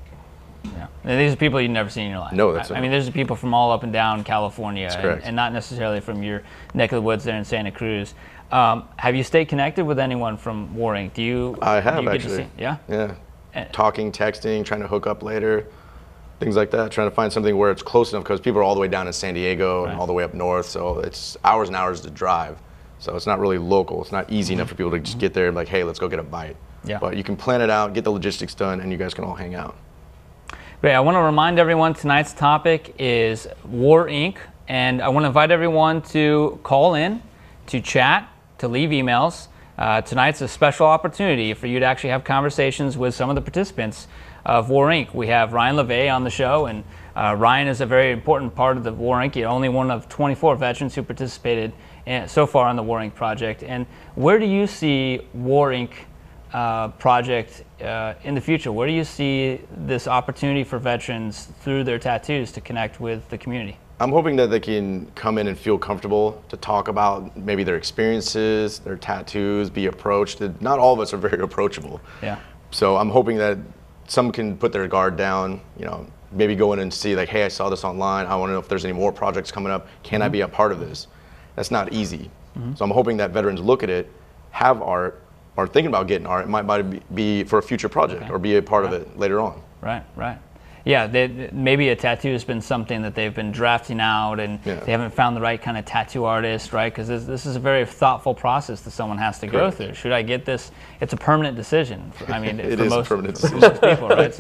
Yeah, and these are people you've never seen in your life. No, that's I mean, there's people from all up and down California, correct. And not necessarily from your neck of the woods there in Santa Cruz. Have you stayed connected with anyone from Warink? I have, get actually. To see? Yeah? Yeah. Talking, texting, trying to hook up later, things like that. Trying to find something where it's close enough, because people are all the way down in San Diego and all the way up north, so it's hours and hours to drive. So it's not really local. It's not easy enough for people to just get there and like, hey, let's go get a bite. Yeah. But you can plan it out, get the logistics done, and you guys can all hang out. Great. I want to remind everyone tonight's topic is War Inc. And I want to invite everyone to call in, to chat, to leave emails. Tonight's a special opportunity for you to actually have conversations with some of the participants of War Inc. We have Ryan LeVay on the show, and Ryan is a very important part of the War Inc. He's only one of 24 veterans who participated so far on the War Inc. project. And where do you see War Inc. Project in the future? Where do you see this opportunity for veterans through their tattoos to connect with the community? I'm hoping that they can come in and feel comfortable to talk about maybe their experiences, their tattoos, be approached. Not all of us are very approachable. Yeah. So I'm hoping that some can put their guard down, maybe go in and see like, hey, I saw this online. I want to know if there's any more projects coming up. Can I be a part of this? That's not easy. So I'm hoping that veterans look at it, have art, or thinking about getting art. It might be for a future project or be a part of it later on. Right. Yeah, maybe a tattoo has been something that they've been drafting out, and they haven't found the right kind of tattoo artist, right? Because this is a very thoughtful process that someone has to go through. Should I get this? It's a permanent decision. I mean, it for is most, a permanent for decision. most people, right?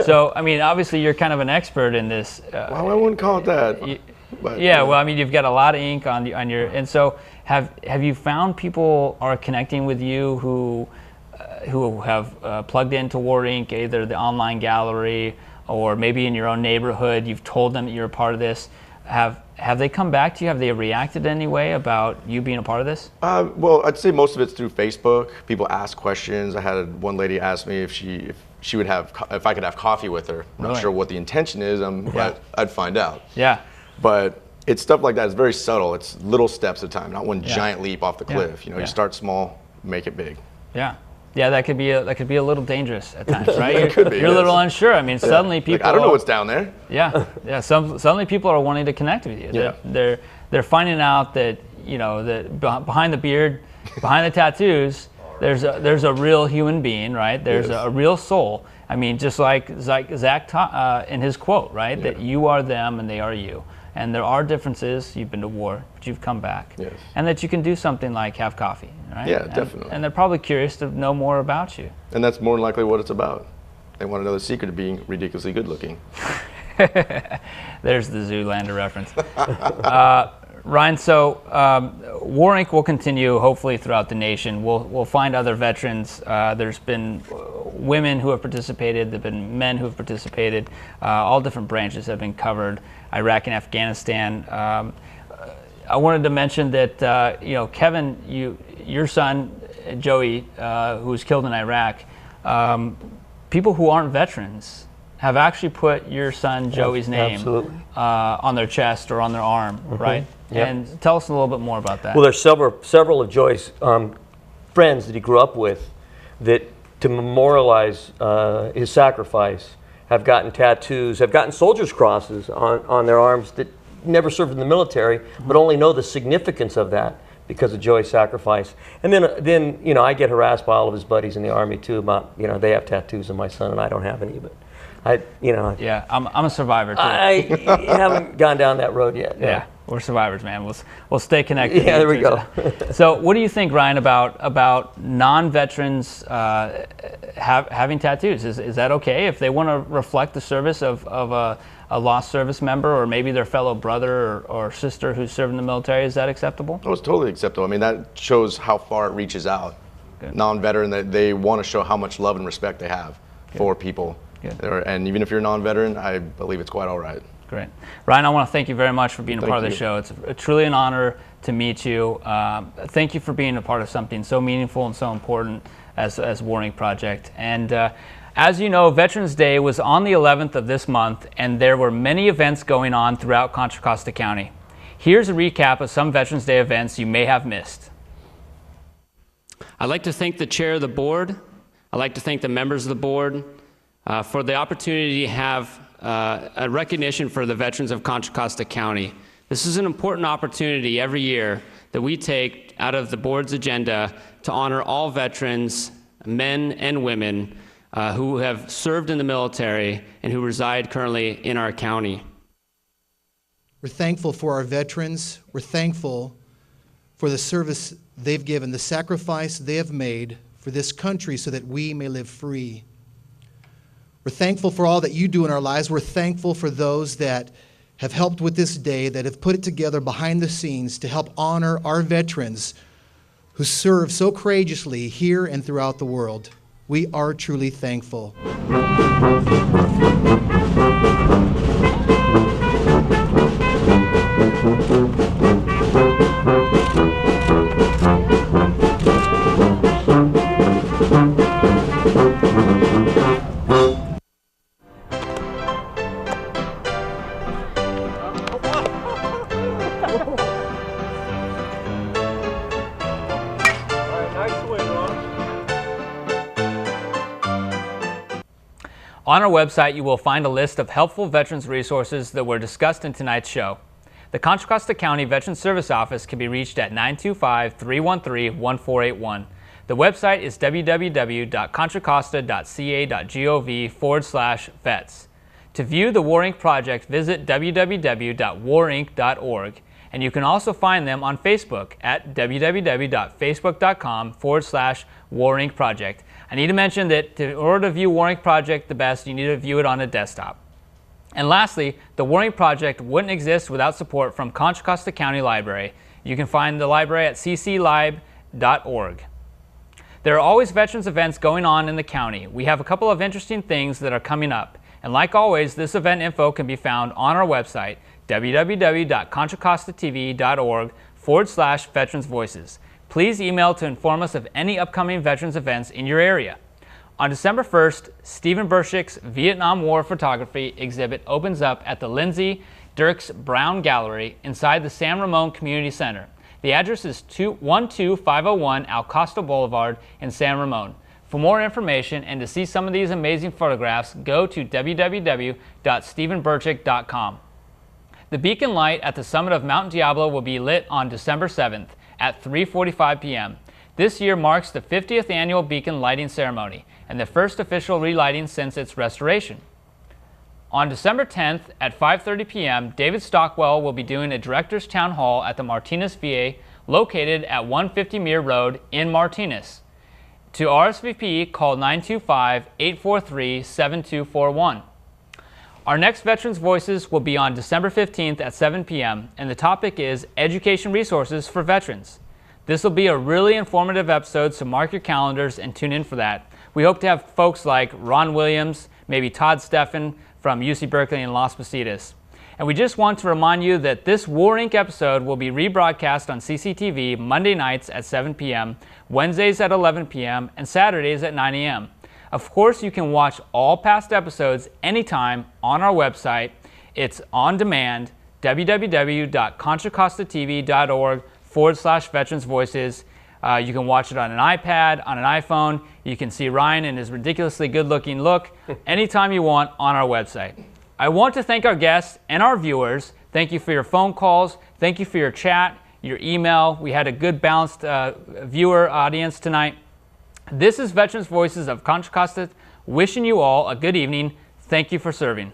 So, I mean, obviously, you're kind of an expert in this. Well, I wouldn't call it that. Well, I mean, you've got a lot of ink on your, and so have you found people are connecting with you who have plugged into War Inc., either the online gallery or maybe in your own neighborhood? You've told them that you're a part of this. Have they come back to you? Have they reacted in any way about you being a part of this? Well, I'd say most of it's through Facebook. People ask questions. I had one lady ask me if I could have coffee with her. I'm not sure what the intention is. But I'd find out. Yeah. But it's stuff like that. It's very subtle. It's little steps at a time, not one giant leap off the cliff. You start small, make it big. Yeah. Yeah, that could be a little dangerous at times, right? It could be, you're a little unsure. I mean, suddenly people. Like, I don't know what's down there. Yeah. Suddenly people are wanting to connect with you. Yeah. They're finding out that that behind the beard, behind the tattoos, there's a real human being, right? There's a real soul. I mean, just like Zach in his quote, right? That you are them and they are you. And there are differences. You've been to war, but you've come back. Yes. And that you can do something like have coffee, right? Yeah, definitely. And they're probably curious to know more about you. And that's more than likely what it's about. They want to know the secret of being ridiculously good looking. There's the Zoolander reference. Ryan, so War Inc. will continue hopefully throughout the nation. We'll find other veterans. There's been women who have participated. There have been men who have participated. All different branches have been covered. Iraq and Afghanistan. I wanted to mention that Kevin, your son Joey, who was killed in Iraq, people who aren't veterans have actually put your son Joey's name on their chest or on their arm, right? Yep. And tell us a little bit more about that. Well, there's several of Joey's friends that he grew up with that, to memorialize his sacrifice, have gotten tattoos, have gotten soldiers' crosses on their arms that never served in the military, but only know the significance of that because of Joey's sacrifice. And then I get harassed by all of his buddies in the Army too about, they have tattoos of my son and I don't have any, but yeah, I'm a survivor too. I haven't gone down that road yet. No. Yeah, we're survivors, man. We'll stay connected. Yeah, there we go. So, what do you think, Ryan, about non-veterans having tattoos? Is that okay if they want to reflect the service of a lost service member, or maybe their fellow brother or sister who's served in the military? Is that acceptable? Oh, it's totally acceptable. I mean, that shows how far it reaches out. Non-veteran, that they want to show how much love and respect they have for people. And even if you're non-veteran, I believe it's quite all right. Great. Ryan, I want to thank you very much for being a part of the show. It's truly an honor to meet you. Thank you for being a part of something so meaningful and so important as Warring Project. And as you know, Veterans Day was on the 11th of this month, and there were many events going on throughout Contra Costa County. Here's a recap of some Veterans Day events you may have missed. I'd like to thank the chair of the board. I'd like to thank the members of the board for the opportunity to have a recognition for the veterans of Contra Costa County. This is an important opportunity every year that we take out of the board's agenda to honor all veterans, men and women, who have served in the military and who reside currently in our county. We're thankful for our veterans. We're thankful for the service they've given, the sacrifice they have made for this country so that we may live free. We're thankful for all that you do in our lives. We're thankful for those that have helped with this day, that have put it together behind the scenes to help honor our veterans who serve so courageously here and throughout the world. We are truly thankful. On our website, you will find a list of helpful veterans resources that were discussed in tonight's show. The Contra Costa County Veterans Service Office can be reached at 925-313-1481. The website is www.contracosta.ca.gov/vets. To view the Warring Project, visit www.warinc.org. And you can also find them on Facebook at www.facebook.com/Warring Project. I need to mention that in order to view Warring Project the best, you need to view it on a desktop. And lastly, the Warring Project wouldn't exist without support from Contra Costa County Library. You can find the library at cclib.org. There are always veterans events going on in the county. We have a couple of interesting things that are coming up. And like always, this event info can be found on our website, www.contracostatv.org/Veterans Voices. Please email to inform us of any upcoming veterans events in your area. On December 1st, Stephen Burchick's Vietnam War photography exhibit opens up at the Lindsay Dirks Brown Gallery inside the San Ramon Community Center. The address is 12501 Al Costa Boulevard in San Ramon. For more information and to see some of these amazing photographs, go to www.stephenburchick.com. The beacon light at the summit of Mount Diablo will be lit on December 7th at 3:45 p.m. This year marks the 50th annual beacon lighting ceremony and the first official relighting since its restoration. On December 10th at 5:30 p.m., David Stockwell will be doing a Director's Town Hall at the Martinez VA located at 150 Muir Road in Martinez. To RSVP, call 925-843-7241. Our next Veterans Voices will be on December 15th at 7 p.m. and the topic is Education Resources for Veterans. This will be a really informative episode, so mark your calendars and tune in for that. We hope to have folks like Ron Williams, maybe Todd Steffen from UC Berkeley and Las Positas. And we just want to remind you that this War Inc. episode will be rebroadcast on CCTV Monday nights at 7 p.m., Wednesdays at 11 p.m., and Saturdays at 9 a.m. Of course, you can watch all past episodes anytime on our website. It's on demand, www.contracostatv.org/Veterans Voices. You can watch it on an iPad, on an iPhone. You can see Ryan in his ridiculously good-looking look anytime you want on our website. I want to thank our guests and our viewers. Thank you for your phone calls. Thank you for your chat, your email. We had a good balanced viewer audience tonight. This is Veterans Voices of Contra Costa, wishing you all a good evening. Thank you for serving.